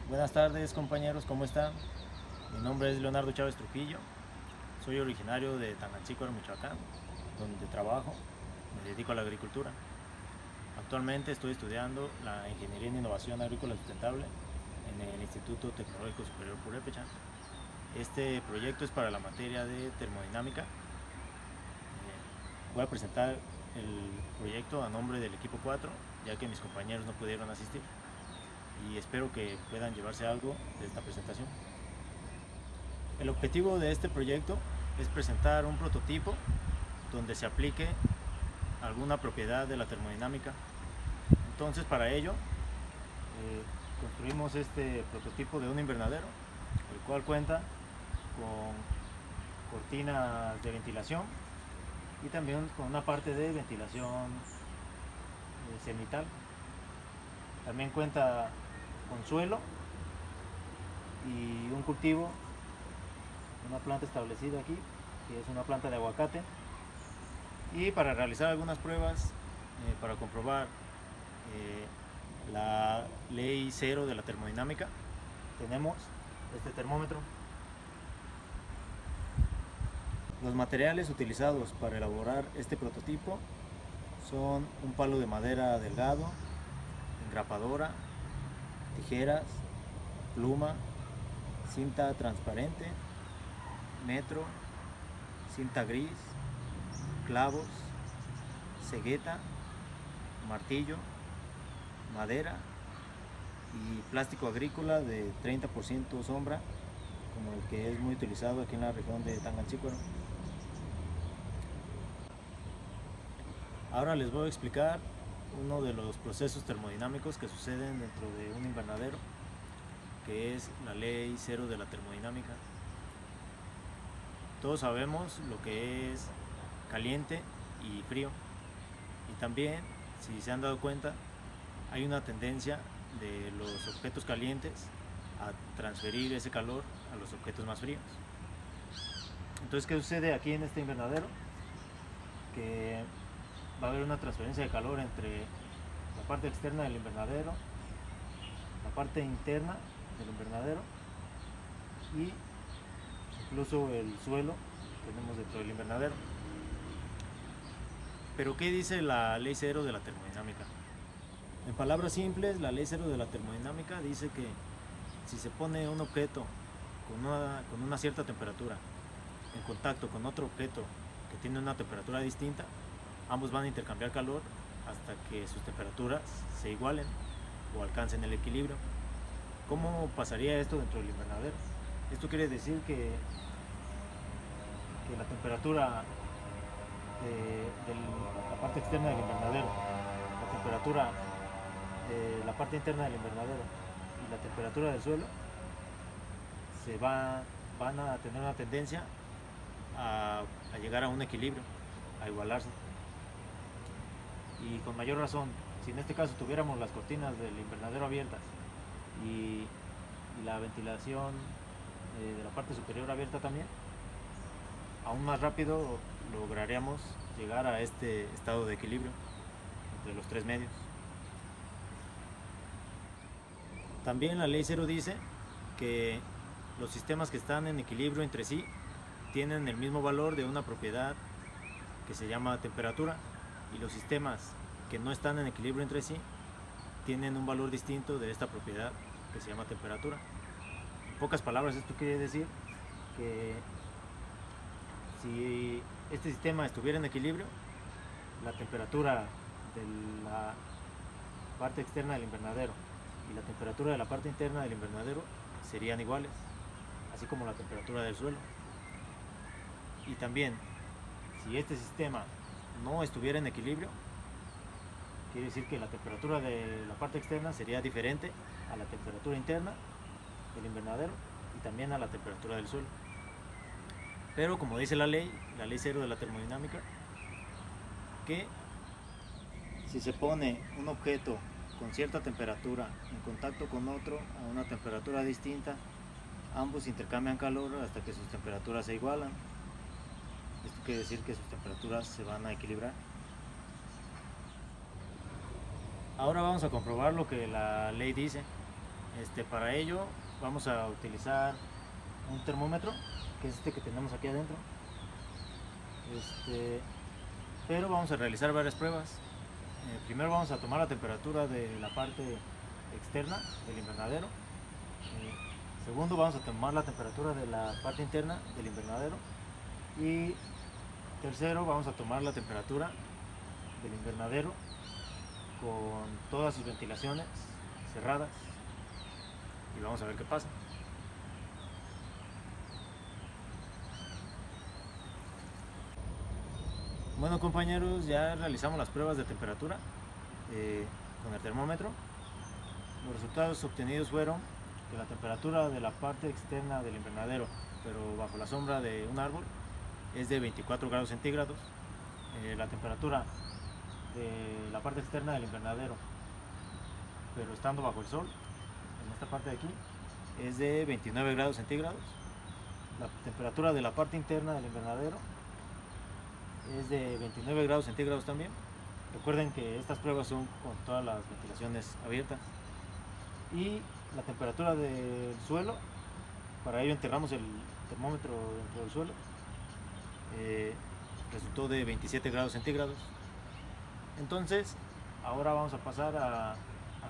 Buenas tardes compañeros, ¿cómo están? Mi nombre es Leonardo Chávez Trujillo, soy originario de Tangancícuaro, Michoacán, donde trabajo, me dedico a la agricultura. Actualmente estoy estudiando la Ingeniería en Innovación Agrícola Sustentable en el Instituto Tecnológico Superior Purépecha. Este proyecto es para la materia de termodinámica. Voy a presentar el proyecto a nombre del equipo 4, ya que mis compañeros no pudieron asistir, y espero que puedan llevarse algo de esta presentación. El objetivo de este proyecto es presentar un prototipo donde se aplique alguna propiedad de la termodinámica. Entonces, para ello construimos este prototipo de un invernadero, el cual cuenta con cortinas de ventilación y también con una parte de ventilación cenital. También cuenta con suelo y un cultivo, una planta establecida aquí, que es una planta de aguacate. Y para realizar algunas pruebas, para comprobar la ley cero de la termodinámica, tenemos este termómetro. Los materiales utilizados para elaborar este prototipo son un palo de madera delgado, engrapadora, tijeras, pluma, cinta transparente, metro, cinta gris, clavos, cegueta, martillo, madera y plástico agrícola de 30% sombra, como el que es muy utilizado aquí en la región de Tangancícuaro. Ahora les voy a explicar uno de los procesos termodinámicos que suceden dentro de un invernadero, que es la ley cero de la termodinámica. Todos sabemos lo que es caliente y frío, y también, si se han dado cuenta, hay una tendencia de los objetos calientes a transferir ese calor a los objetos más fríos. Entonces, ¿qué sucede aquí en este invernadero? Que va a haber una transferencia de calor entre la parte externa del invernadero, la parte interna del invernadero y incluso el suelo que tenemos dentro del invernadero. Pero ¿qué dice la ley cero de la termodinámica? En palabras simples, la ley cero de la termodinámica dice que si se pone un objeto con una cierta temperatura en contacto con otro objeto que tiene una temperatura distinta, ambos van a intercambiar calor hasta que sus temperaturas se igualen o alcancen el equilibrio. ¿Cómo pasaría esto dentro del invernadero? Esto quiere decir que la temperatura de la parte externa del invernadero, la temperatura de la parte interna del invernadero y la temperatura del suelo van a tener una tendencia a llegar a un equilibrio, a igualarse. Y con mayor razón, si en este caso tuviéramos las cortinas del invernadero abiertas y la ventilación de la parte superior abierta también, aún más rápido lograríamos llegar a este estado de equilibrio entre los tres medios. También la ley cero dice que los sistemas que están en equilibrio entre sí tienen el mismo valor de una propiedad que se llama temperatura, y los sistemas que no están en equilibrio entre sí tienen un valor distinto de esta propiedad que se llama temperatura. En pocas palabras, esto quiere decir que si este sistema estuviera en equilibrio, la temperatura de la parte externa del invernadero y la temperatura de la parte interna del invernadero serían iguales, así como la temperatura del suelo. Y también, si este sistema no estuviera en equilibrio, quiere decir que la temperatura de la parte externa sería diferente a la temperatura interna del invernadero y también a la temperatura del suelo. Pero como dice la ley cero de la termodinámica, que si se pone un objeto con cierta temperatura en contacto con otro a una temperatura distinta, ambos intercambian calor hasta que sus temperaturas se igualan. Esto quiere decir que sus temperaturas se van a equilibrar. Ahora vamos a comprobar lo que la ley dice. Para ello vamos a utilizar un termómetro, que es este que tenemos aquí adentro. Pero vamos a realizar varias pruebas. Primero vamos a tomar la temperatura de la parte externa del invernadero. Segundo, vamos a tomar la temperatura de la parte interna del invernadero. Y tercero, vamos a tomar la temperatura del invernadero con todas sus ventilaciones cerradas y vamos a ver qué pasa. Bueno, compañeros, ya realizamos las pruebas de temperatura con el termómetro. Los resultados obtenidos fueron que la temperatura de la parte externa del invernadero, pero bajo la sombra de un árbol, es de 24 grados centígrados. La temperatura de la parte externa del invernadero, pero estando bajo el sol, en esta parte de aquí, es de 29 grados centígrados. La temperatura de la parte interna del invernadero es de 29 grados centígrados también. Recuerden que estas pruebas son con todas las ventilaciones abiertas. Y la temperatura del suelo, para ello enterramos el termómetro dentro del suelo, resultó de 27 grados centígrados. Entonces, ahora vamos a pasar a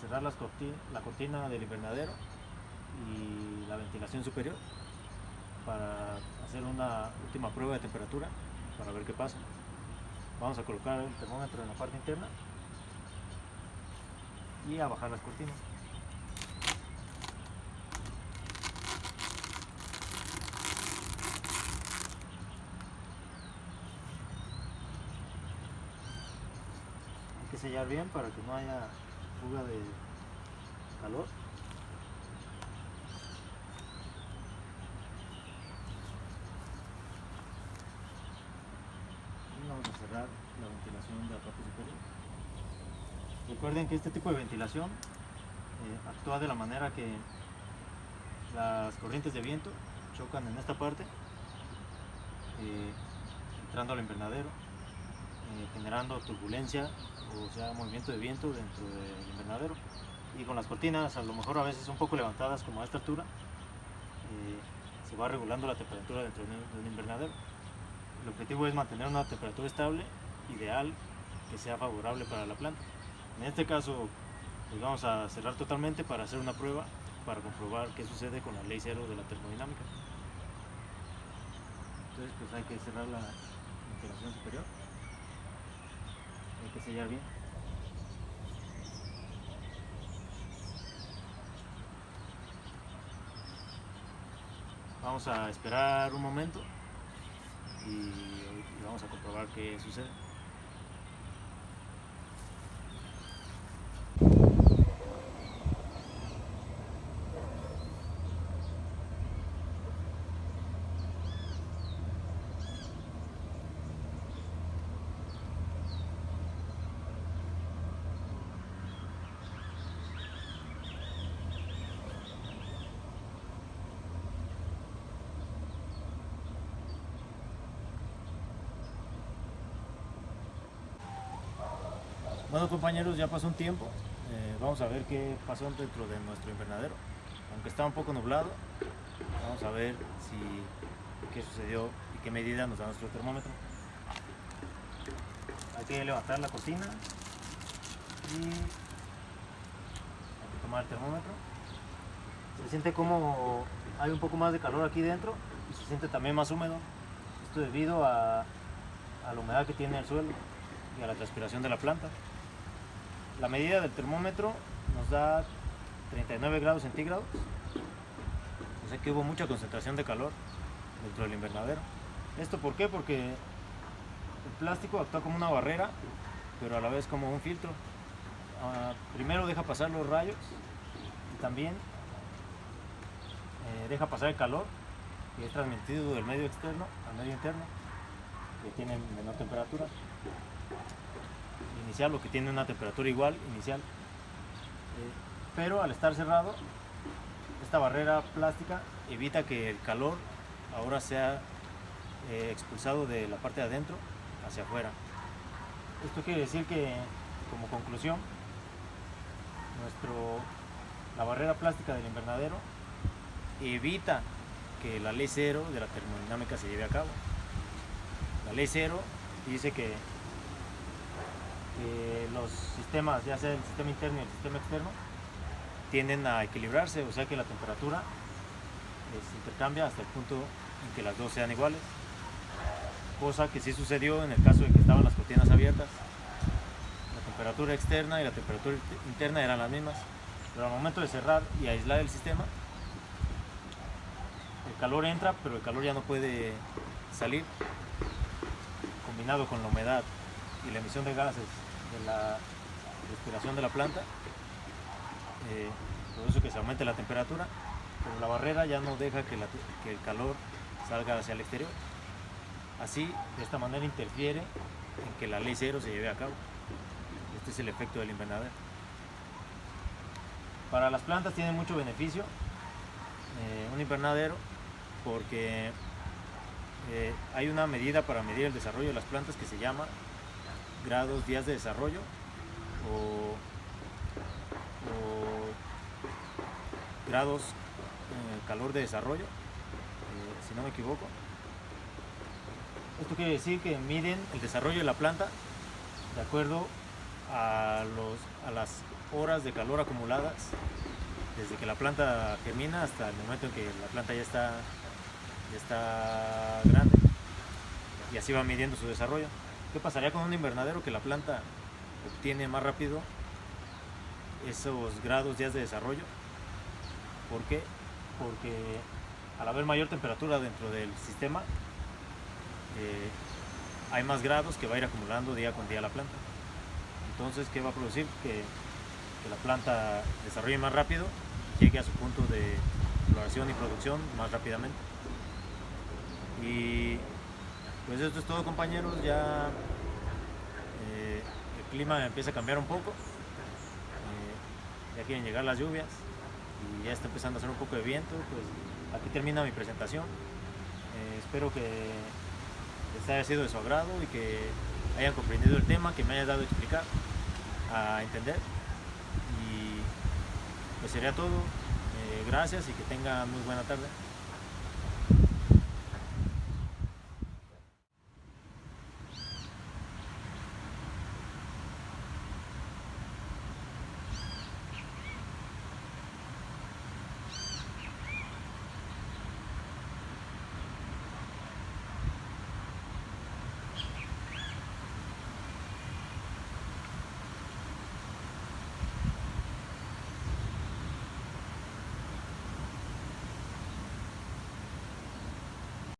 cerrar la cortina del invernadero y la ventilación superior para hacer una última prueba de temperatura para ver qué pasa. Vamos a colocar el termómetro en la parte interna y a bajar las cortinas. Hay que sellar bien para que no haya fuga de calor. Y vamos a cerrar la ventilación de la parte superior. Recuerden que este tipo de ventilación actúa de la manera que las corrientes de viento chocan en esta parte, entrando al invernadero, generando turbulencia, o sea, movimiento de viento dentro del invernadero. Y con las cortinas, a lo mejor a veces un poco levantadas como a esta altura, se va regulando la temperatura dentro de un invernadero. El objetivo es mantener una temperatura estable, ideal, que sea favorable para la planta. En este caso, pues vamos a cerrar totalmente para hacer una prueba para comprobar qué sucede con la ley cero de la termodinámica. Entonces, pues hay que cerrar la ventilación superior, hay que sellar bien. Vamos a esperar un momento y vamos a comprobar qué sucede. Bueno, compañeros, ya pasó un tiempo. Vamos a ver qué pasó dentro de nuestro invernadero. Aunque está un poco nublado, vamos a ver qué sucedió y qué medida nos da nuestro termómetro. Hay que levantar la cortina y hay que tomar el termómetro. Se siente como hay un poco más de calor aquí dentro y se siente también más húmedo. Esto debido a la humedad que tiene el suelo y a la transpiración de la planta. La medida del termómetro nos da 39 grados centígrados, o sea que hubo mucha concentración de calor dentro del invernadero. ¿Esto por qué? Porque el plástico actúa como una barrera, pero a la vez como un filtro. Primero deja pasar los rayos y también deja pasar el calor que es transmitido del medio externo al medio interno, que tiene menor temperatura inicial, o que tiene una temperatura igual inicial, pero al estar cerrado, esta barrera plástica evita que el calor ahora sea expulsado de la parte de adentro hacia afuera. Esto quiere decir que, como conclusión, nuestro La barrera plástica del invernadero evita que la ley cero de la termodinámica se lleve a cabo. La ley cero dice que los sistemas, ya sea el sistema interno y el sistema externo, tienden a equilibrarse, o sea que la temperatura se intercambia hasta el punto en que las dos sean iguales, cosa que sí sucedió en el caso de que estaban las cortinas abiertas. La temperatura externa y la temperatura interna eran las mismas, pero al momento de cerrar y aislar el sistema, el calor entra, pero el calor ya no puede salir, combinado con la humedad y la emisión de gases de la respiración de la planta, produce que se aumente la temperatura, pero la barrera ya no deja que el calor salga hacia el exterior. Así, de esta manera interfiere en que la ley cero se lleve a cabo. Este es el efecto del invernadero. Para las plantas tiene mucho beneficio un invernadero, porque hay una medida para medir el desarrollo de las plantas que se llama grados días de desarrollo o grados calor de desarrollo, si no me equivoco. Esto quiere decir que miden el desarrollo de la planta de acuerdo a las horas de calor acumuladas desde que la planta germina hasta el momento en que la planta ya está grande, y así va midiendo su desarrollo. ¿Qué pasaría con un invernadero? Que la planta obtiene más rápido esos grados días de desarrollo. ¿Por qué? Porque al haber mayor temperatura dentro del sistema, hay más grados que va a ir acumulando día con día la planta. Entonces, ¿qué va a producir? Que la planta desarrolle más rápido, llegue a su punto de floración y producción más rápidamente. Y pues esto es todo, compañeros. Ya el clima empieza a cambiar un poco, ya quieren llegar las lluvias y ya está empezando a hacer un poco de viento. Pues aquí termina mi presentación. Espero que les haya sido de su agrado y que hayan comprendido el tema, que me haya dado a explicar, a entender. Y pues sería todo. Gracias y que tengan muy buena tarde.